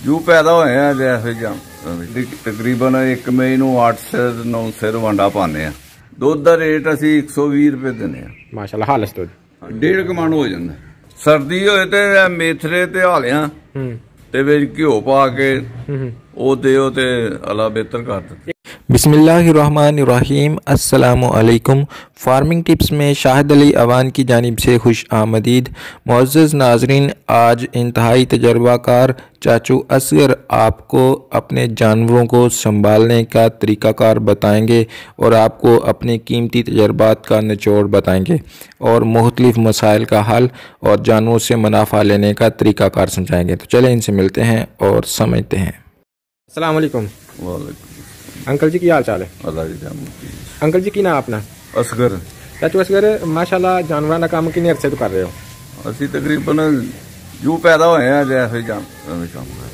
ਜੂ ਪੈਦਾ ਹੋਏ ਆ ਜੈਸੇ ਜਾਂ ਤਕਰੀਬਨ 1 ਮਈ ਨੂੰ 8 ਸਿਰ 9 ਸਿਰ ਵੰਡਾ ਪਾਉਂਦੇ ਆ। ਦੁੱਧ ਦਾ ਰੇਟ ਅਸੀਂ 120 ਰੁਪਏ ਦਿੰਦੇ ਆ। ਮਾਸ਼ਾਅੱਲਾ ਹਾਲਸ ਦੁੱਧ 1.5 ਕਮਣ ਹੋ ਜਾਂਦਾ। ਸਰਦੀ ਹੋਏ ਤੇ ਮੇਥਰੇ ਤੇ ਹਾਲਿਆਂ ਤੇ ਵਿੱਚ ਘਿਓ ਪਾ ਕੇ ਉਹ ਦਿਓ ਤੇ ਅੱਲਾ ਬਿਹਤਰ ਕਰ ਦਿੰਦਾ। बिस्मिल्लाहिर्रहमानिर्रहीम अस्सलामुअलैकुम। फार्मिंग टिप्स में शाहिद अली अवान की जानिब से खुश आमदीद। मुअज़्ज़ज़ नाज़रीन, आज इंतहाई तजर्बाकार चाचू असगर आपको अपने जानवरों को संभालने का तरीक़ाकार बताएंगे और आपको अपने कीमती तजर्बात का निचोड़ बताएंगे और मुख्तलिफ़ मसाइल का हल और जानवरों से मुनाफा लेने का तरीक़ाकार समझाएंगे। तो चलें इनसे मिलते हैं और समझते हैं। अस्सलाम वालेकुम। वालेकुम। अंकल जी की हाल चाल है? अल्लाह दी रहमत। अंकल जी की ना अपना असगर। चाचू असगर माशाल्लाह जानवरों का काम कितने अरसे तो कर रहे हो? ਅਸੀਂ ਤਕਰੀਬਨ ਜੂ ਪੈਦਾ ਹੋਏ ਆ ਜੈਸੇ ਜਾਂ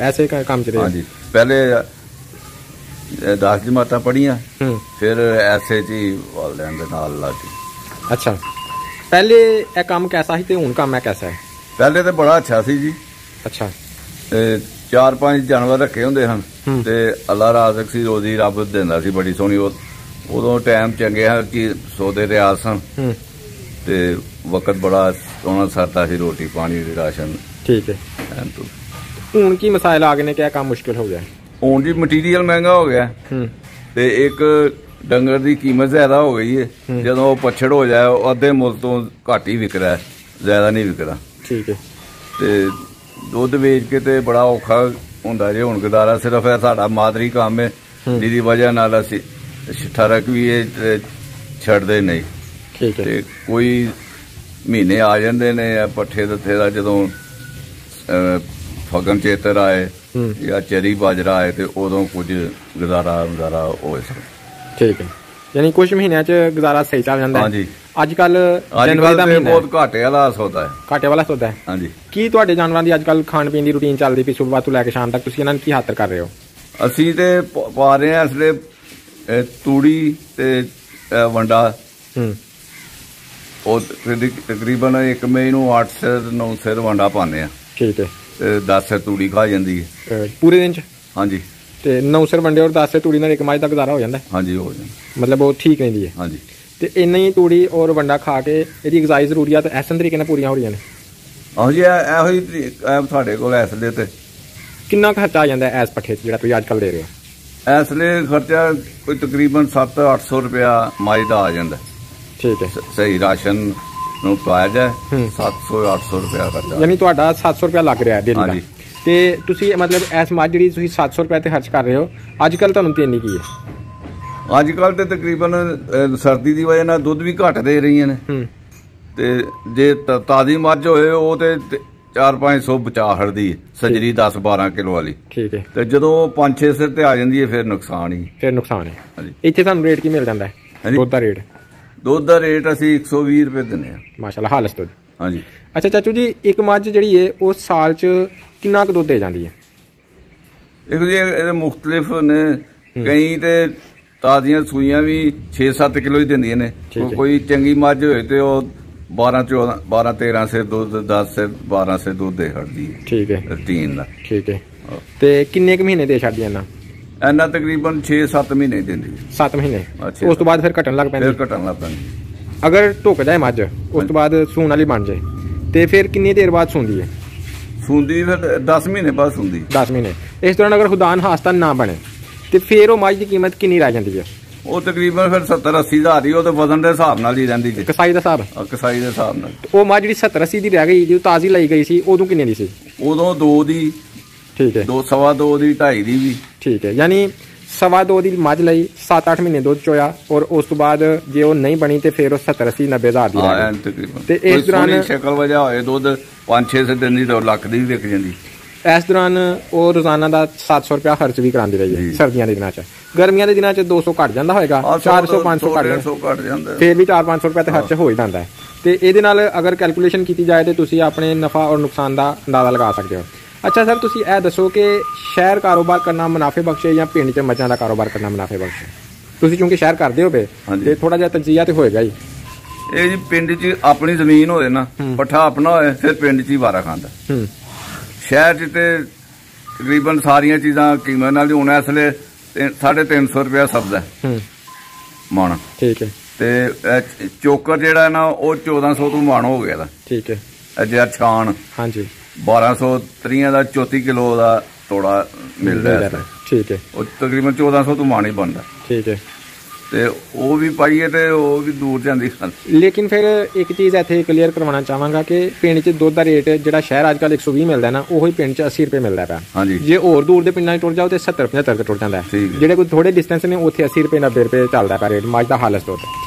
ऐसे का काम चल रहा है? ਹਾਂਜੀ ਪਹਿਲੇ 10 ਜਮਾਤਾਂ ਪੜ੍ਹੀਆਂ ਫਿਰ ਐਸੇ ਜੀ ਵਾਲਿਆਂ ਦੇ ਨਾਲ ਲੱਗੀ। अच्छा, पहले यह काम कैसा ही ते हुन काम है कैसा है? ਪਹਿਲੇ ਤੇ ਬੜਾ ਅੱਛਾ ਸੀ ਜੀ। अच्छा, 4-5 ਜਾਨਵਰ ਰੱਖੇ ਹੁੰਦੇ ਹਨ ਤੇ ਅੱਲਾ ਰਾਜ਼ਕ ਸੀ, ਰੋਜ਼ੀ ਰੱਬ ਦਿੰਦਾ ਸੀ ਬੜੀ ਸੋਹਣੀ। ਉਦੋਂ ਟਾਈਮ ਚੰਗੇ ਹਨ ਕਿ ਸੌਦੇ ਤੇ ਆਸ ਸਨ ਤੇ ਵਕਤ ਬੜਾ ਸੋਹਣਾ ਸਰਦਾ ਸੀ, ਰੋਟੀ ਪਾਣੀ ਦੀ ਰਾਸ਼ਨ। ठीक है। हुन की मसाइल आ गए ने, क्या काम मुश्किल हो गया? ਹੁਣ ਜੀ ਮਟੀਰੀਅਲ ਮਹਿੰਗਾ ਹੋ ਗਿਆ ਤੇ ਇੱਕ ਡੰਗਰ ਦੀ ਕੀਮਤ ਜ਼ਿਆਦਾ ਹੋ ਗਈ ਹੈ। ਜਦੋਂ ਉਹ ਪਛੜ ਹੋ ਜਾਏ ਉਹ ਅੱਧੇ ਮੁੱਲ ਤੋਂ ਘੱਟ ਹੀ ਵਿਕ ਰਿਹਾ, ਜ਼ਿਆਦਾ ਨਹੀਂ ਵਿਕ ਰਿਹਾ। ठीक है। ਤੇ ਦੁੱਧ ਵੇਚ ਕੇ ਤੇ ਬੜਾ ਔਖਾ ਹੁੰਦਾ ਜੇ। ਹੁਣ ਗੁਜ਼ਾਰਾ ਸਿਰਫ ਹੈ ਸਾਡਾ ਮਾਦਰੀ ਕੰਮ ਹੈ ਜਿਹਦੀ ਵਜ੍ਹਾ ਨਾਲ ਅਸੀਂ ਠਰਕ ਵੀ ਇਹ ਛੱਡਦੇ ਨਹੀਂ। ठीक है। ਤੇ ਕੋਈ ਮਹੀਨੇ ਆ ਜਾਂਦੇ ਨੇ ਪੱਠੇ ਦੱਥੇ ਦਾ, ਜਦੋਂ ਫਗਨ ਚੇਤਰ ਆਏ ਜਾਂ ਚਰੀ ਬਾਜਰਾ ਆਏ ਤੇ ਉਦੋਂ ਕੁਝ ਗੁਜ਼ਾਰਾ ਹੋ ਸਕਦਾ। ठीक है, यानी कुछ महीनों च गुजारा सही चल जाता है। हाँ जी। अजकल जनवरी ਦਾ ਬਹੁਤ ਘਾਟੇ ਵਾਲਾ ਸੌਦਾ ਹੈ। ਘਾਟੇ ਵਾਲਾ ਸੌਦਾ ਹੈ। ਹਾਂਜੀ। ਕੀ ਤੁਹਾਡੇ ਜਾਨਵਰਾਂ ਦੀ ਅੱਜਕੱਲ ਖਾਣ ਪੀਣ ਦੀ ਰੂਟੀਨ ਚੱਲਦੀ ਪਈ ਸਵੇਰ ਤੋਂ ਲੈ ਕੇ ਸ਼ਾਮ ਤੱਕ? ਤੁਸੀਂ ਇਹਨਾਂ ਨੂੰ ਕੀ ਖਾਤਰ ਕਰ ਰਹੇ ਹੋ? ਅਸੀਂ ਤੇ ਪਾ ਰਹੇ ਹਾਂ ਅਸਲੇ ਤੂੜੀ ਤੇ ਵੰਡਾ। ਉਹ ਤਕਰੀਬਨ 1 ਮਈ ਨੂੰ 8 ਸਿਰ 9 ਸਿਰ ਵੰਡਾ ਪਾਉਂਦੇ ਆ। ਠੀਕ ਹੈ। ਤੇ 10 ਸਿਰ ਤੂੜੀ ਖਾ ਜਾਂਦੀ ਹੈ ਪੂਰੇ ਦਿਨ ਚ? ਹਾਂਜੀ। ਤੇ 9 ਸਿਰ ਵੰਡੇ ਔਰ 10 ਸਿਰ ਤੂੜੀ ਨਾਲ ਇੱਕ ਮੱਝ ਦਾ ਗੁਜ਼ਾਰਾ ਹੋ ਜਾਂਦਾ? ਹਾਂਜੀ, ਹੋ ਜਾਂਦਾ। ਮਤਲਬ ਉਹ ਠੀਕ ਰਹਿੰਦੀ ਹੈ? ਹਾਂਜੀ। ਤੇ ਇੰਨਾ ਹੀ ਤੂੜੀ ਔਰ ਵੰਡਾ ਖਾ ਕੇ ਇਹਦੀ ਗਜ਼ਾਈ ਜ਼ਰੂਰੀਅਤ ਐਸੇ ਤਰੀਕੇ ਨਾਲ ਪੂਰੀਆਂ ਹੋ ਰਹੀਆਂ ਨੇ? ਆਹੋ ਜੀ, ਇਹੋ ਹੀ ਤੁਹਾਡੇ ਕੋਲ ਐਸਲੇ ਤੇ ਕਿੰਨਾ ਖਰਚਾ ਆ ਜਾਂਦਾ ਐਸ ਪੱਠੇ 'ਚ ਜਿਹੜਾ ਤੁਸੀਂ ਅੱਜਕੱਲ ਦੇ ਰਹੇ ਹੋ? ਐਸਲੇ ਖਰਚਾ ਕੋਈ ਤਕਰੀਬਨ 700-800 ਰੁਪਇਆ ਮੱਝ ਦਾ ਆ ਜਾਂਦਾ। ਠੀਕ ਹੈ। ਸਹੀ ਰਾਸ਼ਨ ਨੂੰ ਪਾਇਆ ਜਾਏ 700-800 ਰੁਪਇਆ ਖਰਚਾ। ਯਾਨੀ ਤੁਹਾਡਾ 700 ਰੁਪਇਆ ਲੱਗ ਰਿਹਾ ਡੇਲੀ ਦਾ? ਹਾਂਜੀ। ਤੇ ਤੁਸੀਂ ਮਤਲਬ ਐਸ ਮੱਝ ਜਿਹੜੀ ਤੁਸੀਂ 700 ਰੁਪਏ ਤੇ ਖਰਚ ਕਰ ਰਹੇ ਹੋ, ਅੱਜਕੱਲ ਤੁਹਾਨੂੰ ਦੇਣੀ ਕੀ ਹੈ? ਅੱਜ ਕੱਲ ਤੇ ਤਕਰੀਬਨ ਸਰਦੀ ਦੀ ਵਜ੍ਹਾ ਨਾਲ ਦੁੱਧ ਵੀ ਘੱਟ ਦੇ ਰਹੀਆਂ ਨੇ ਤੇ ਜੇ ਤਾਜ਼ੀ ਮੱਝ ਹੋਏ ਉਹ ਤੇ 400-500 ਬਚਾ ਹੜਦੀ ਹੈ, ਸਜਰੀ 10-12 ਕਿਲੋ ਵਾਲੀ। ਠੀਕ ਹੈ। ਤੇ ਜਦੋਂ 5-6 ਸਿਰ ਤੇ ਆ ਜਾਂਦੀ ਹੈ ਫਿਰ ਨੁਕਸਾਨ ਹੀ। ਫਿਰ ਨੁਕਸਾਨ ਹੈ। ਹਾਂਜੀ। ਇੱਥੇ ਤੁਹਾਨੂੰ ਰੇਟ ਕੀ ਮਿਲ ਜਾਂਦਾ ਹੈ ਦੁੱਧ ਦਾ ਰੇਟ? ਦੁੱਧ ਦਾ ਰੇਟ ਅਸੀਂ 120 ਰੁਪਏ ਦਿੰਦੇ ਆ। ਮਾਸ਼ਾਅੱਲਾ ਹਾਲਸ ਦੁੱਧ। ਹਾਂਜੀ। ਅੱਛਾ ਚਾਚੂ ਜੀ, ਇੱਕ ਮੱਝ ਜਿਹੜੀ ਹੈ ਉਹ ਸਾਲ 'ਚ ਕਿੰਨਾ ਕੁ ਦੁੱਧ ਦੇ ਜਾਂਦੀ ਹੈ? ਦੇਖੋ ਜੀ, ਇਹਦੇ ਮੁਖਤਲਿਫ ਨੇ। ਕਈ ਤੇ ਤਾਜ਼ੀਆਂ ਸੂਈਆਂ ਵੀ 6-7 ਕਿਲੋ ਹੀ ਦਿੰਦੀਆਂ ਨੇ। ਕੋਈ ਚੰਗੀ ਮੱਝ ਹੋਏ ਤੇ ਉਹ 12-13 ਸਿਰ ਦੁੱਧ, 10 ਸਿਰ 12 ਸਿਰ ਦੁੱਧ ਦੇ ਛੱਡਦੀ ਹੈ। ਠੀਕ ਹੈ। ਰੂਟੀਨ ਦਾ। ਠੀਕ ਹੈ। ਤੇ ਕਿੰਨੇ ਕੁ ਮਹੀਨੇ ਦੇ ਛੱਡਦੀ ਇਹਨਾਂ ਤਕਰੀਬਨ 6-7 ਮਹੀਨੇ ਦਿੰਦੀ। 7 ਮਹੀਨੇ? ਉਸ ਤੋਂ ਬਾਅਦ ਫਿਰ ਘਟਣ ਲੱਗ ਪੈਂਦੀ? ਫਿਰ ਘਟਣ ਲੱਗ ਪੈਂਦੀ। ਅਗਰ ਢੁੱਕ ਜਾਏ ਮੱਝ ਉਸ ਤੋਂ ਬਾਅਦ ਸੂਣ ਵਾਲੀ ਬਣ ਜਾਏ ਤੇ ਫਿਰ ਕਿੰਨੀ ਦੇਰ ਬਾਅਦ ਸੂੰਦੀ ਹੈ? ਸੂੰਦੀ ਫਿਰ 10 ਮਹੀਨੇ ਬਾਅਦ ਸੂੰਦੀ। 10 ਮਹੀਨੇ। ਇਸ ਦੌਰਾਨ ਅਗਰ ਖੁਦਾਨ ਹਾਸਤਾ ਨਾ ਬਣੇ ਤੇ ਫਿਰ ਉਹ ਮੱਝ ਦੀ ਕੀਮਤ ਕਿੰਨੀ ਰਹਿ ਜਾਂਦੀ ਹੈ? ਉਹ ਤਕਰੀਬਨ ਫਿਰ 70-80 ਹਜ਼ਾਰ ਹੀ। ਉਹ ਤੇ ਵਜ਼ਨ ਦੇ ਹਿਸਾਬ ਨਾਲ ਹੀ ਰਹਿੰਦੀ ਜੀ। ਕਸਾਈ ਦਾ ਹਿਸਾਬ? ਕਸਾਈ ਦੇ ਹਿਸਾਬ ਨਾਲ। ਉਹ ਮੱਝ ਜਿਹੜੀ 70-80 ਦੀ ਰਹਿ ਗਈ, ਜਦੋਂ ਤਾਜ਼ੀ ਲਈ ਗਈ ਸੀ ਉਦੋਂ ਕਿੰਨੇ ਦੀ ਸੀ? ਉਦੋਂ 2 ਦੀ। ਠੀਕ ਹੈ। 2-2.25 ਦੀ, 2.5 ਦੀ ਵੀ। ਠੀਕ ਹੈ। ਯਾਨੀ 2.25 ਦੀ ਮੱਝ ਲਈ 7-8 ਮਹੀਨੇ ਦੁੱਧ ਚੋਇਆ ਔਰ ਉਸ ਤੋਂ ਬਾਅਦ ਜੇ ਉਹ ਨਹੀਂ ਬਣੀ ਤੇ ਫਿਰ ਉਹ 70-80-90 ਹਜ਼ਾਰ ਦੀ ਰਹਿ ਗਈ ਤਕਰੀਬਨ। ਤੇ ਇਸ ਦੌਰਾਨ ਸ਼ਕਲ ਵਜ੍ਹਾ ਹੋਏ ਦੁੱਧ 5-6 ਦਿਨ ਦੀ 2 ਲੱਖ ਦੀ ਵੀ ਵਿਕ ਜਾਂਦੀ। ਇਸ ਦੌਰਾਨ ਉਹ ਰੋਜ਼ਾਨਾ ਦਾ 700 ਰੁਪਇਆ ਖਰਚ ਵੀ ਕਰਾਉਂਦੀ ਰਹੀ ਹੈ ਸਰਦੀਆਂ ਦੇ ਦਿਨਾਂ 'ਚ। ਗਰਮੀਆਂ ਦੇ ਦਿਨਾਂ 'ਚ 200 ਘੱਟ ਜਾਂਦਾ ਹੋਏਗਾ, 400-500 ਘੱਟ ਜਾਂਦਾ, ਫਿਰ ਵੀ 400-500 ਰੁਪਇਆ ਤੇ ਖਰਚ ਹੋ ਹੀ ਜਾਂਦਾ ਹੈ। ਤੇ ਇਹਦੇ ਨਾਲ ਅਗਰ ਕੈਲਕੂਲੇਸ਼ਨ ਕੀਤੀ ਜਾਏ ਤੇ ਤੁਸੀਂ ਆਪਣੇ ਨਫਾ ਔਰ ਨੁਕਸਾਨ ਦਾ ਅੰਦਾਜ਼ਾ ਲਗਾ ਸਕਦੇ ਹੋ। ਅੱਛਾ ਸਰ, ਤੁਸੀਂ ਇਹ ਦੱਸੋ ਕਿ ਸ਼ਹਿਰ ਕਾਰੋਬਾਰ ਕਰਨਾ ਮੁਨਾਫੇ ਬਖਸ਼ ਹੈ ਜਾਂ ਪਿੰਡ 'ਚ ਮੱਝਾਂ ਦਾ ਕਾਰੋਬਾਰ ਕਰਨਾ ਮੁਨਾਫੇ ਬਖਸ਼ ਹੈ? ਤੁਸੀਂ ਕਿਉਂਕਿ ਸ਼ਹਿਰ ਕਰਦੇ ਹੋ ਤੇ ਥੋੜਾ ਜਿਹਾ ਤਜਜ਼ੀਆ ਤੇ ਹੋਏਗਾ ਹੀ। ਇਹ ਜੀ ਪਿੰਡ 'ਚ ਆਪਣੀ ਜ਼ਮੀਨ ਹੋਵੇ ਨਾ, ਪੱਠਾ ਆਪਣਾ ਹੋਏ, ਫਿਰ ਪਿੰਡ 'ਚ ਹੀ ਵਾਰਾ ਖਾਂਦਾ। ਸ਼ਹਿਰ 'ਚ ਤੇ ਤਕਰੀਬਨ ਸਾਰੀਆਂ ਚੀਜ਼ਾਂ ਕੀਮਤ ਨਾਲ ਹੁਣ ਇਸ ਵੇਲੇ 350 ਰੁਪਇਆ ਸਬਜ਼ਾ ਮਣ। ਠੀਕ ਹੈ। ਤੇ ਚੋਕਰ ਜਿਹੜਾ ਨਾ ਉਹ 1400 ਤੋਂ ਮਣ ਹੋ ਗਿਆ ਦਾ। ਠੀਕ ਹੈ। ਜਿਹੜਾ ਛਾਣ ਹਾਂਜੀ 1230 ਦਾ 34 ਕਿਲੋ ਦਾ ਤੋੜਾ ਮਿਲਦਾ ਹੈ। ਠੀਕ ਹੈ। ਉਹ ਤਕਰੀਬਨ 1400 ਤੋਂ ਮਣ ਹੀ ਬਣਦਾ। ਠੀਕ ਹੈ। ਤੇ ਉਹ ਵੀ ਪਾਈਏ ਤੇ ਉਹ ਵੀ ਦੂਰ ਜਾਂਦੀ। ਲੇਕਿਨ ਫਿਰ ਇੱਕ ਚੀਜ਼ ਇੱਥੇ ਕਲੀਅਰ ਕਰਵਾਉਣਾ ਚਾਹਾਂਗਾ ਕਿ ਪਿੰਡ 'ਚ ਦੁੱਧ ਦਾ ਰੇਟ ਜਿਹੜਾ ਸ਼ਹਿਰ ਅੱਜ ਕੱਲ੍ਹ 120 ਮਿਲਦਾ ਨਾ, ਉਹੀ ਪਿੰਡ 'ਚ 80 ਰੁਪਏ ਮਿਲਦਾ ਪਿਆ। ਹਾਂਜੀ। ਜੇ ਹੋਰ ਦੂਰ ਦੇ ਪਿੰਡਾਂ 'ਚ ਟੁਰ ਜਾਓ ਤੇ 70-75 ਟੁਰ ਜਾਂਦਾ। ਜਿਹੜੇ ਕੋਈ ਥੋੜੇ ਡਿਸਟੈਂਸ ਨੇ ਉੱਥੇ 80 ਰੁਪਏ 90 ਰੁਪਏ ਚੱਲਦਾ ਪਿਆ ਰੇਟ ਮੱਝ ਦਾ ਹਾਲਸ ਦੁੱਧ।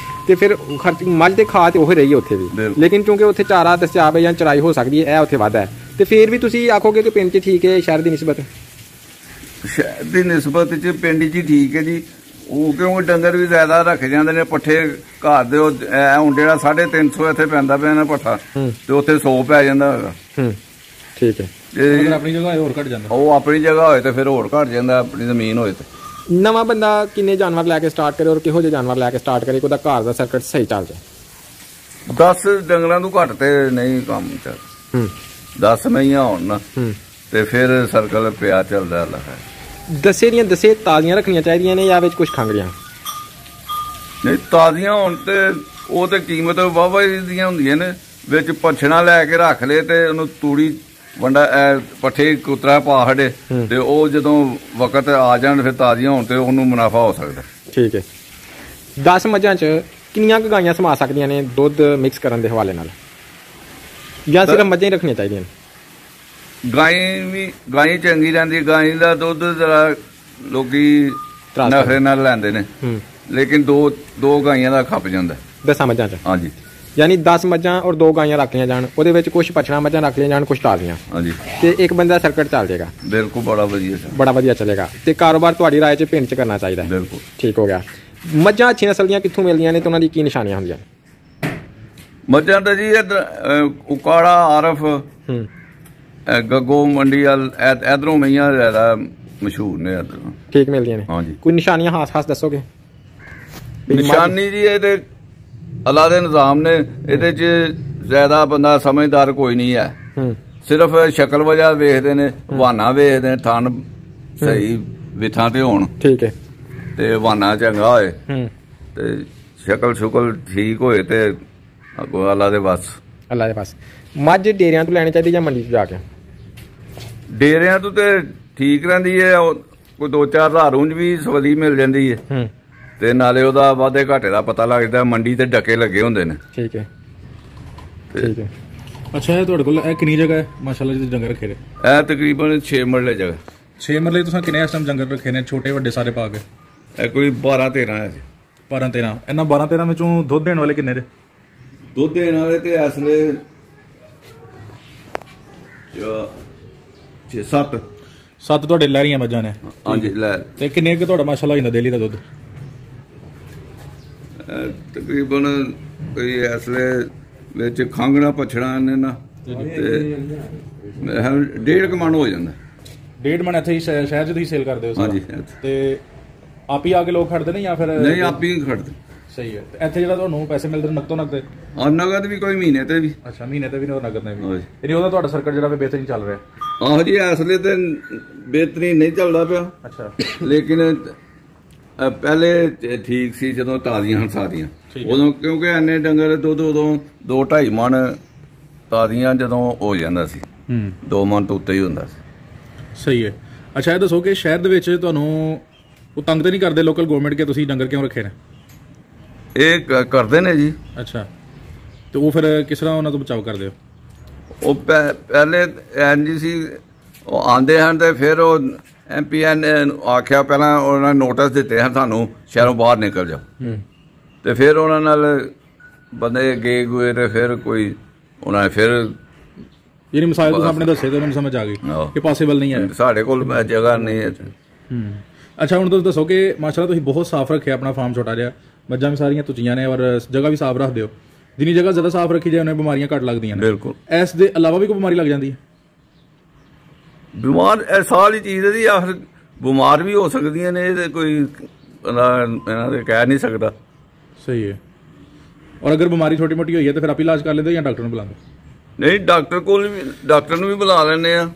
ਤੇ ਫਿਰ ਖਰਚ ਮੱਝ ਦੇ ਖਾ ਤੇ ਉਹ ਰਹੀ ਹੈ ਉੱਥੇ ਵੀ, ਲੇਕਿਨ ਕਿਉਂਕਿ ਉੱਥੇ ਚਾਰਾ ਦਸਤਿਆਬ ਜਾਂ ਚਰਾਈ ਹੋ ਸਕਦੀ ਹੈ, ਇਹ ਉੱਥੇ ਵੱਧ ਹੈ। ਤੇ ਫਿਰ ਵੀ ਤੁਸੀਂ ਆਖੋਗੇ ਕਿ ਪਿੰਡ 'ਚ ਠੀਕ ਹੈ ਸ਼ਹਿਰ ਦੀ ਨਿਸਬਤ? ਸ਼ਹਿਰ ਦੀ ਨਿਸਬਤ 'ਚ ਪਿੰਡ 'ਚ ਠੀਕ ਹੈ ਜੀ। ਉਹ ਕਿਉਂਕਿ ਡੰਗਰ ਵੀ ਜ਼ਿਆਦਾ ਰੱਖੇ ਜਾਂਦੇ ਨੇ, ਪੱਠੇ ਘਰ ਦੇ ਹੁਣ ਜਿਹੜਾ 350 ਇੱਥੇ ਪੈਂਦਾ ਪਿਆ ਨਾ ਪੱਠਾ, ਤੇ ਉੱਥੇ 100 ਪੈ ਜਾਂਦਾ ਹੈਗਾ। ਠੀਕ ਹੈ। ਆਪਣੀ ਜਗ੍ਹਾ ਹੋਰ ਘਟ ਜਾਂਦਾ। ਉਹ ਆਪਣੀ ਜਗ੍ਹਾ ਹੋਏ ਤੇ ਫਿਰ ਹੋਰ ਘਟ ਜਾਂਦਾ, ਆਪਣੀ ਜ਼ਮੀਨ ਹੋਏ ਤੇ। ਨਵਾਂ ਬੰਦਾ ਕਿੰਨੇ ਜਾਨਵਰ ਲੈ ਕੇ ਸਟਾਰਟ ਕਰੇ ਔਰ ਕਿਹੋ ਜਿਹੇ ਜਾਨਵਰ ਲੈ ਕੇ ਸਟਾਰਟ ਕਰੇ ਉਹਦਾ ਘਰ ਦਾ ਸਰਕਟ ਸਹੀ ਚੱਲ ਜਾਏ? 10 ਡੰਗਰਾਂ ਤੋਂ ਘੱਟ ਤੇ ਨਹੀਂ ਕੰਮ ਚੱਲ। 10 ਮਹੀਆਂ ਹੋਣ ਨਾ ਤੇ ਫਿਰ ਸਰਕਲ ਪਿਆ ਚੱਲਦਾ ਹੈ। ਦੱਸੇ ਦੀਆਂ ਦੱਸੇ ਤਾਜ਼ੀਆਂ ਰੱਖਣੀਆਂ ਚਾਹੀਦੀਆਂ ਨੇ ਜਾਂ ਵਿੱਚ ਕੁਝ ਖੰਗਰੀਆਂ? ਨਹੀਂ, ਤਾਜ਼ੀਆਂ ਹੋਣ ਤੇ ਉਹ ਤੇ ਕੀਮਤ ਵਾਹਵਾ ਦੀਆਂ ਹੁੰਦੀਆਂ ਨੇ। ਵਿੱਚ ਪਛਣਾ ਲੈ ਕੇ ਰੱਖ ਲਏ ਤੇ ਉਹਨੂੰ ਤੂੜੀ ਵੰਡਾ ਪੱਠੇ ਕੁਤਰਾ ਪਾ ਛੱਡੇ ਤੇ ਉਹ ਜਦੋਂ ਵਕਤ ਆ ਜਾਣ ਫਿਰ ਤਾਜ਼ੀਆਂ ਹੋਣ ਤੇ ਉਹਨੂੰ ਮੁਨਾਫਾ ਹੋ ਸਕਦਾ। ਠੀਕ ਹੈ। 10 ਮੱਝਾਂ 'ਚ ਕਿੰਨੀਆਂ ਕੁ ਗਾਈਆਂ ਸਮਾ ਸਕਦੀਆਂ ਨੇ ਦੁੱਧ ਮਿਕਸ ਕਰਨ ਦੇ ਹਵਾਲੇ ਨਾਲ, ਜਾਂ ਸਿਰਫ ਮੱਝਾਂ ਹੀ ਰੱਖਣੀਆਂ ਚਾਹੀਦੀਆਂ ਨੇ? ਗਾਈ ਚੰਗੀ ਰਹਿੰਦੀ। ਗਾਈ ਦਾ ਦੁੱਧ ਜਰਾ ਲੋਕੀ ਨਖਰੇ ਨਾਲ ਲੈਂਦੇ ਨੇ, ਲੇਕਿਨ ਦੋ ਗਾਈਆਂ ਦਾ ਖੱਪ ਜਾਂਦਾ 10 ਮੱਝਾਂ 'ਚ। ਹਾਂਜੀ। ਯਾਨੀ 10 ਮੱਝਾਂ ਔਰ 2 ਗਾਈਆਂ ਰੱਖ ਲਿਆ ਜਾਣ, ਉਹਦੇ ਵਿੱਚ ਕੁਝ ਪਛੜਾ ਮੱਝਾਂ ਰੱਖ ਲਿਆ ਜਾਣ, ਕੁਝ ਤਾਜ਼ੀਆਂ। ਹਾਂਜੀ। ਤੇ ਇੱਕ ਬੰਦਾ ਸਰਕਟ ਚੱਲ ਜਾਏਗਾ। ਬਿਲਕੁਲ, ਬੜਾ ਵਧੀਆ ਚੱਲੇਗਾ। ਤੇ ਕਾਰੋਬਾਰ ਤੁਹਾਡੀ ਰਾਏ 'ਚ ਪਿੰਡ 'ਚ ਕਰਨਾ ਚਾਹੀਦਾ? ਬਿਲਕੁਲ। ਠੀਕ ਹੋ ਗਿਆ। ਮੱਝਾਂ ਅੱਛੀ ਨਸਲ ਦੀਆਂ ਕਿੱਥੋਂ ਮਿਲਦੀਆਂ ਨੇ ਤੇ ਉਹਨਾਂ ਦੀ ਕੀ ਨਿਸ਼ਾਨੀਆਂ ਹੁੰਦੀਆਂ? ਮੱਝਾਂ ਤਾਂ ਜੀ ਉਕਾੜਾ, ਆਰਫ, ਗੱਗੋ ਮੰਡੀ ਵਾਲ ਇਧਰੋਂ ਮਈਆਂ ਜ਼ਿਆਦਾ ਮਸ਼ਹੂਰ ਨੇ। ਇਧਰੋਂ ਠੀਕ ਮਿਲਦੀਆਂ ਨੇ। ਹਾਂਜੀ। ਕੋਈ ਨਿਸ਼ਾਨੀਆਂ ਖਾਸ ਦੱਸੋਗੇ? ਨਿਸ਼ਾਨੀ ਜੀ ਇਹਦੇ ਅੱਲਾ ਦੇ ਨਿਜ਼ਾਮ ਨੇ, ਇਹਦੇ 'ਚ ਜ਼ਿਆਦਾ ਬੰਦਾ ਸਮਝਦਾਰ ਕੋਈ ਨਹੀਂ ਹੈ। ਸਿਰਫ ਸ਼ਕਲ ਵਜ੍ਹਾ ਵੇਖਦੇ ਨੇ, ਵਾਨਾ ਵੇਖਦੇ ਨੇ, ਥਣ ਸਹੀ ਵਿਥਾਂ ਤੇ ਹੋਣ। ਠੀਕ ਹੈ। ਤੇ ਵਾਨਾ ਚੰਗਾ ਹੋਏ ਤੇ ਸ਼ਕਲ ਸ਼ੁਕਲ ਠੀਕ ਹੋਏ ਤੇ ਅੱਲਾ ਦੇ ਬਸ। ਮੱਝ ਡੇਰਿਆਂ ਤੋਂ ਲੈਣੀ ਚਾਹੀਦੀ ਜਾਂ ਮੰਡੀ 'ਚ ਜਾ ਕੇ? ਡੇਰਿਆਂ ਤੋਂ ਤੇ ਠੀਕ ਰਹਿੰਦੀ ਹੈ। ਕੋਈ 2-4 ਹਜ਼ਾਰ ਉਂਝ ਵੀ ਸਵਲੀ ਮਿਲ ਜਾਂਦੀ ਹੈ ਤੇ ਨਾਲੇ ਉਹਦਾ ਵਾਧੇ ਘਾਟੇ ਦਾ ਪਤਾ ਲੱਗਦਾ। ਮੰਡੀ ਤੇ ਡੱਕੇ ਲੱਗੇ ਹੁੰਦੇ ਨੇ। ਠੀਕ ਹੈ। ਅੱਛਾ, ਇਹ ਤੁਹਾਡੇ ਕੋਲ ਇਹ ਕਿੰਨੀ ਜਗ੍ਹਾ ਹੈ ਮਾਸ਼ਾਅੱਲਾ ਜੀ ਡੰਗਰ ਰੱਖੇ ਨੇ? ਇਹ ਤਕਰੀਬਨ 6 ਮਰਲੇ ਜਗ੍ਹਾ। 6 ਮਰਲੇ ਤੁਸੀਂ ਕਿੰਨੇ ਇਸ ਟਾਈਮ ਡੰਗਰ ਰੱਖੇ ਨੇ, ਛੋਟੇ ਵੱਡੇ ਸਾਰੇ ਪਾ ਕੇ? ਇਹ ਕੋਈ 12-13 ਹੈ। 12-13। ਇਹਨਾਂ 12-13 ਵਿੱਚੋਂ ਦੁੱਧ ਦੇਣ ਵਾਲੇ ਕਿੰਨੇ ਨੇ? ਦੁੱਧ ਦੇਣ ਵਾਲੇ ਤੇ ਇਸ ਵੇਲੇ 7 ਤੁਹਾਡੇ ਲੈ ਰਹੀਆਂ ਮੱਝਾਂ ਨੇ? ਹਾਂਜੀ, ਲੈ। ਤੇ ਕਿੰਨੇ ਕੁ ਤੁਹਾਡਾ ਮਾਸ਼ਾਅੱਲਾ ਹੁੰਦਾ ਡੇਲੀ ਦਾ ਦੁੱਧ? ਤਕਰੀਬਨ ਕੋਈ ਇਸ ਵੇਲੇ ਵਿੱਚ ਖੰਗਣਾ ਪਛੜਾ ਨੇ ਨਾ ਤੇ 1.5 ਮਣ ਹੋ ਜਾਂਦਾ। 1.5 ਮਣ ਇੱਥੇ ਸ਼ਹਿਰ 'ਚ ਤੁਸੀਂ ਸੇਲ ਕਰਦੇ ਹੋ? ਹਾਂਜੀ। ਤੇ ਆਪ ਹੀ ਆ ਕੇ ਲੋਕ ਖੜਦੇ ਨੇ ਜਾਂ ਫਿਰ? ਨਹੀਂ, ਆਪ ਹੀ ਖੜਦੇ। ਸਹੀ ਹੈ। ਤੇ ਇੱਥੇ ਜਿਹੜਾ ਤੁਹਾਨੂੰ ਪੈਸੇ ਮਿਲਦੇ ਨੇ ਨਕਦ ਤੇ? ਨਗਦ ਵੀ ਕੋਈ ਮਹੀਨੇ ਤੇ ਵੀ। ਅੱਛਾ, ਮਹੀਨੇ ਤੇ ਵੀ ਔਰ ਨਗਦ ਨੇ ਵੀ। ਯਾਨੀ ਉਹਦਾ ਤੁਹਾਡਾ ਸਰਕਟ ਜਿਹੜਾ ਬਿਹਤਰੀਨ ਚੱਲ ਰਿਹਾ? ਆਹੋ ਜੀ, ਇਸ ਵੇਲੇ ਤੇ ਬਿਹਤਰੀਨ ਨਹੀਂ ਚੱਲਦਾ ਪਿਆ। ਅੱਛਾ। ਲੇਕਿਨ ਪਹਿਲੇ ਠੀਕ ਸੀ ਜਦੋਂ ਤਾਜ਼ੀਆਂ ਹਨ ਸਾਰੀਆਂ ਉਦੋਂ, ਕਿਉਂਕਿ ਇੰਨੇ ਡੰਗਰ ਦੁੱਧ ਉਦੋਂ 2-2.5 ਮਣ ਤਾਜ਼ੀਆਂ ਜਦੋਂ ਹੋ ਜਾਂਦਾ ਸੀ। 2 ਮਣ ਤੋਂ ਉੱਤੇ ਹੀ ਹੁੰਦਾ ਸੀ। ਸਹੀ ਹੈ। ਅੱਛਾ, ਇਹ ਦੱਸੋ ਕਿ ਸ਼ਹਿਰ ਦੇ ਵਿੱਚ ਤੁਹਾਨੂੰ ਉਹ ਤੰਗ ਤਾਂ ਨਹੀਂ ਕਰਦੇ ਲੋਕਲ ਗਵਰਨਮੈਂਟ ਕਿ ਤੁਸੀਂ ਡੰਗਰ ਕਿਉਂ ਰੱਖੇ ਨੇ? ਇਹ ਕਰਦੇ ਨੇ ਜੀ। ਅੱਛਾ। ਤੇ ਉਹ ਫਿਰ ਕਿਸ ਤਰ੍ਹਾਂ ਉਹਨਾਂ ਤੋਂ ਬਚਾਓ ਕਰਦੇ ਹੋ? ਉਹ ਪਹਿਲੇ NGC ਉਹ ਆਉਂਦੇ ਹਨ ਤੇ ਫਿਰ ਉਹ MPN ਨੇ ਆਖਿਆ, ਪਹਿਲਾਂ ਉਹਨਾਂ ਨੇ ਨੋਟਿਸ ਦਿੱਤੇ ਹਨ ਸਾਨੂੰ ਸ਼ਹਿਰੋਂ ਬਾਹਰ ਨਿਕਲ ਜਾਓ। ਤੇ ਫਿਰ ਉਹਨਾਂ ਨਾਲ ਬੰਦੇ ਗਏ ਗੁਏ ਤੇ ਫਿਰ ਕੋਈ ਉਹਨਾਂ ਨੇ ਫਿਰ ਜਿਹੜੀ ਮਿਸਾਲ ਤੁਸੀਂ ਆਪਣੇ ਦੱਸੇ ਤੇ ਮੈਨੂੰ ਸਮਝ ਆ ਗਈ ਕਿ ਪੋਸੀਬਲ ਨਹੀਂ ਹੈ, ਸਾਡੇ ਕੋਲ ਜਗ੍ਹਾ ਨਹੀਂ ਹੈ। ਅੱਛਾ, ਹੁਣ ਤੁਸੀਂ ਦੱਸੋ ਕਿ ਮਾਸ਼ਾਅੱਲਾ ਤੁਸੀਂ ਬਹੁਤ ਸਾਫ਼ ਰੱਖਿਆ ਆਪਣਾ ਫਾਰਮ, ਛੋਟਾ ਜਿਹਾ, ਮੱਝਾਂ ਵੀ ਸਾਰੀਆਂ ਤੁਚੀਆਂ ਨੇ ਔਰ ਜਗ੍ਹਾ ਵੀ ਸਾਫ਼ ਰੱਖਦੇ ਹੋ। ਜਿੰਨੀ ਜਗ੍ਹਾ ਜ਼ਿਆਦਾ ਸਾਫ਼ ਰੱਖੀ ਜਾਏ ਉਹਨੇ ਬਿਮਾਰੀਆਂ ਘੱਟ ਲੱਗਦੀਆਂ ਨੇ। ਬਿਲਕੁਲ। ਇਸ ਦੇ ਇਲਾਵਾ ਵੀ ਕੋਈ ਬਿਮਾਰੀ ਲੱਗ ਜਾਂਦੀ ਹੈ? ਬਿਮਾਰ ਸਾਰੀ ਚੀਜ਼ ਦੀ ਆਖਰ ਬਿਮਾਰ ਵੀ ਹੋ ਸਕਦੀਆਂ ਨੇ, ਇਹ ਕੋਈ ਇਹਨਾਂ ਦੇ ਕਹਿ ਨਹੀਂ ਸਕਦਾ। ਸਹੀ ਹੈ। ਔਰ ਅਗਰ ਬਿਮਾਰੀ ਛੋਟੀ ਮੋਟੀ ਹੋਈ ਹੈ ਤਾਂ ਫਿਰ ਆਪ ਇਲਾਜ ਕਰ ਲੈਂਦੇ ਜਾਂ ਡਾਕਟਰ ਨੂੰ ਬੁਲਾਉਂਦੇ? ਨਹੀਂ ਡਾਕਟਰ ਨੂੰ ਵੀ ਬੁਲਾ ਲੈਂਦੇ ਆ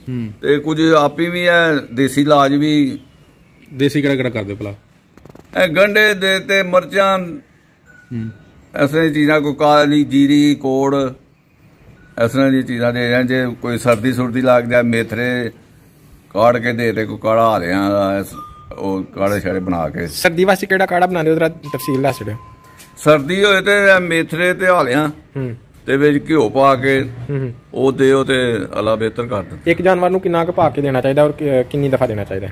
ਤੇ ਕੁਝ ਆਪੀ ਵੀ ਹੈ ਦੇਸੀ ਇਲਾਜ ਵੀ। ਦੇਸੀ ਕਿਹੜਾ ਕਰਦੇ ਭਲਾ? ਇਹ ਗੰਢੇ ਦੇ ਤੇ ਮਿਰਚਾਂ ਇਸ ਤਰ੍ਹਾਂ ਦੀ ਚੀਜ਼ਾਂ, ਕੋਈ ਕਾਲੀ ਜੀਰੀ ਕੋੜ ਇਸ ਤਰ੍ਹਾਂ ਦੀ ਚੀਜ਼ਾਂ ਦੇ ਜਾਂ ਜੇ ਕੋਈ ਸਰਦੀ ਸੁਰਦੀ ਲੱਗ ਜਾਏ ਮੇਥਰੇ ਕਾੜ ਕੇ ਦੇ ਤੇ ਕੋਈ ਕਾੜਾ ਹਾਲਿਆਂ ਦਾ ਉਹ ਕਾੜੇ ਛਾੜੇ ਬਣਾ ਕੇ। ਸਰਦੀ ਵਾਸਤੇ ਕਿਹੜਾ ਕਾੜਾ ਬਣਾਉਂਦੇ ਉਹਦਾ ਤਫਸੀਲ ਦੱਸ ਦਿਓ। ਸਰਦੀ ਹੋਏ ਤੇ ਮੇਥਰੇ ਤੇ ਹਾਲਿਆਂ ਤੇ ਵਿੱਚ ਘਿਓ ਪਾ ਕੇ ਉਹ ਦਿਓ ਤੇ ਅਲਾ ਬਿਹਤਰ ਕਰ ਦਿੰਦੇ। ਇੱਕ ਜਾਨਵਰ ਨੂੰ ਕਿੰਨਾ ਕੁ ਪਾ ਕੇ ਦੇਣਾ ਚਾਹੀਦਾ ਔਰ ਕਿੰਨੀ ਦਫਾ ਦੇਣਾ ਚਾਹੀਦਾ?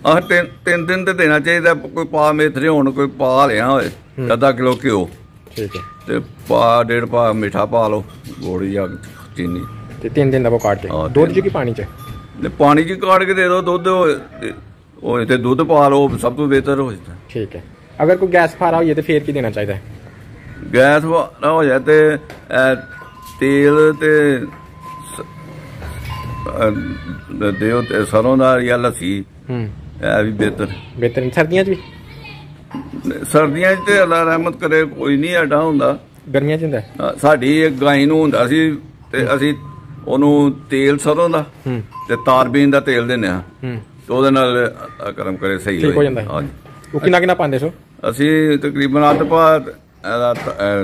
ਆਹ 3 ਦਿਨ ਤੇ ਦੇਣਾ ਚਾਹੀਦਾ। ਕੋਈ ਪਾ ਮੇਥਰੇ ਹੋਣ, ਕੋਈ ਪਾ ਹਾਲਿਆਂ ਹੋਏ, ਅੱਧਾ ਕਿਲੋ ਘਿਓ ਠੀਕ ਹੈ ਤੇ ਪਾ 1.5 ਪਾ ਮਿੱਠਾ ਪਾ ਲਓ, ਗੋੜੀ ਜਾਂ ਚੀਨੀ ਤੇ 3 ਦਿਨ ਦਾ ਉਹ ਕਾੜ ਕੇ ਦੁੱਧ 'ਚ ਕੀ ਪਾਣੀ 'ਚ? ਪਾਣੀ 'ਚ ਕਾੜ ਕੇ ਦੇ ਦਿਓ। ਦੁੱਧ ਹੋਏ ਤੇ ਦੁੱਧ ਪਾ ਲਓ, ਸਭ ਤੋਂ ਬਿਹਤਰ ਹੋ ਜਾਂਦਾ। ਠੀਕ ਹੈ। ਅਗਰ ਕੋਈ ਗੈਸ ਫਾਰਾ ਹੋਈਏ ਤੇ ਫੇਰ ਕੀ ਦੇਣਾ ਚਾਹੀਦਾ? ਗੈਸ ਹੋ ਜਾਏ ਤੇ ਤੇਲ ਤੇ ਦਿਓ ਤੇ ਸਰੋਂ ਦਾ ਜਾਂ ਲੱਸੀ, ਇਹ ਵੀ ਬਿਹਤਰ। ਸਰਦੀਆਂ 'ਚ ਵੀ? ਸਰਦੀਆਂ 'ਚ ਤੇ ਅੱਲਾ ਰਹਿਮਤ ਕਰੇ ਕੋਈ ਨਹੀਂ ਐਡਾ ਹੁੰਦਾ। ਗਰਮੀਆਂ 'ਚ ਹੁੰਦਾ? ਸਾਡੀ ਇੱਕ ਗਾਈ ਨੂੰ ਹੁੰਦਾ ਸੀ ਤੇ ਅਸੀਂ ਉਹਨੂੰ ਤੇਲ ਸਰੋਂ ਦਾ ਤੇ ਤਾਰਬੀਨ ਦਾ ਤੇਲ ਦਿੰਦੇ ਹਾਂ ਤੇ ਉਹਦੇ ਨਾਲ ਕਰਮ ਕਰੇ ਸਹੀ ਹੋ ਜਾਂਦਾ। ਉਹ ਕਿੰਨਾ ਪਾਉਂਦੇ ਸੋ? ਅਸੀਂ ਤਕਰੀਬਨ ਅੱਧ ਪਾ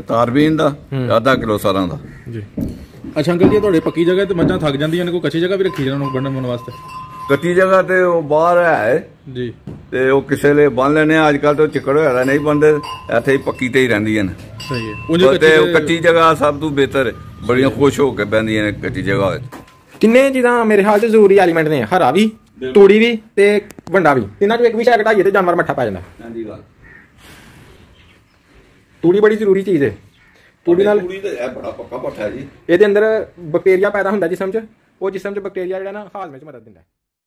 ਤਾਰਬੀਨ ਦਾ, ਅੱਧਾ ਕਿਲੋ ਸਰੋਂ ਦਾ ਜੀ। ਅੱਛਾ ਅੰਕਲ ਜੀ, ਤੁਹਾਡੇ ਪੱਕੀ ਜਗ੍ਹਾ ਤੇ ਮੱਝਾਂ ਥੱਕ ਜਾਂਦੀਆਂ ਨੇ, ਕੋਈ ਕੱਚੀ ਜਗ੍ਹਾ ਵੀ ਰੱਖੀ ਇਹਨਾਂ ਨੂੰ ਬੰਨਣ ਵਾਸਤੇ? ਕੱਚੀ ਜਗ੍ਹਾ ਤੇ ਉਹ ਬਾਹਰ ਹੈ ਜੀ ਤੇ ਉਹ ਕਿਸੇ ਲਈ ਬੰਨ ਲੈਣੇ ਅੱਜ ਕੱਲ ਤੇ ਚਿੱਕੜ ਹੋਇਆ ਨਹੀਂ ਬੰਦੇ, ਇੱਥੇ ਹੀ ਪੱਕੀ ਤੇ ਹੀ ਰਹਿੰਦੀਆਂ ਨੇ। ਸਹੀ ਹੈ। ਤੇ ਕੱਚੀ ਜਗ੍ਹਾ ਸਭ ਤੋਂ ਬਿਹਤਰ, ਬੜੀਆਂ ਖੁਸ਼ ਹੋ ਕੇ ਬਹਿੰਦੀਆਂ ਨੇ ਕੱਚੀ ਜਗ੍ਹਾ ਹੋਏ। ਤਿੰਨੇ ਚੀਜ਼ਾਂ ਮੇਰੇ ਖਿਆਲ 'ਚ ਜ਼ਰੂਰੀ ਐਲੀਮੈਂਟ ਨੇ, ਹਰਾ ਵੀ, ਤੂੜੀ ਵੀ ਤੇ ਵੰਡਾ ਵੀ। ਤਿੰਨਾਂ 'ਚੋਂ ਇੱਕ ਵੀ ਸ਼ਾਇਦ ਘਟਾਈਏ ਤੇ ਜਾਨਵਰ ਮੱਠਾ ਪੈ ਜਾਂਦਾ। ਤੂੜੀ ਬੜੀ ਜ਼ਰੂਰੀ ਚੀਜ਼ ਹੈ। ਤੂੜੀ ਨਾਲ ਬੜਾ ਪੱਕਾ ਪੱਠਾ ਜੀ। ਇਹਦੇ ਅੰਦਰ ਬੈਕਟੀਰੀਆ ਪੈਦਾ ਹੁੰਦਾ ਜਿਸਮ 'ਚ, ਉਹ ਜਿਸਮ 'ਚ ਬੈਕਟੀਰੀਆ ਜਿਹੜਾ ਨਾ ਹਾਜ਼ਮੇ 'ਚ ਮਦਦ ਦਿੰਦਾ।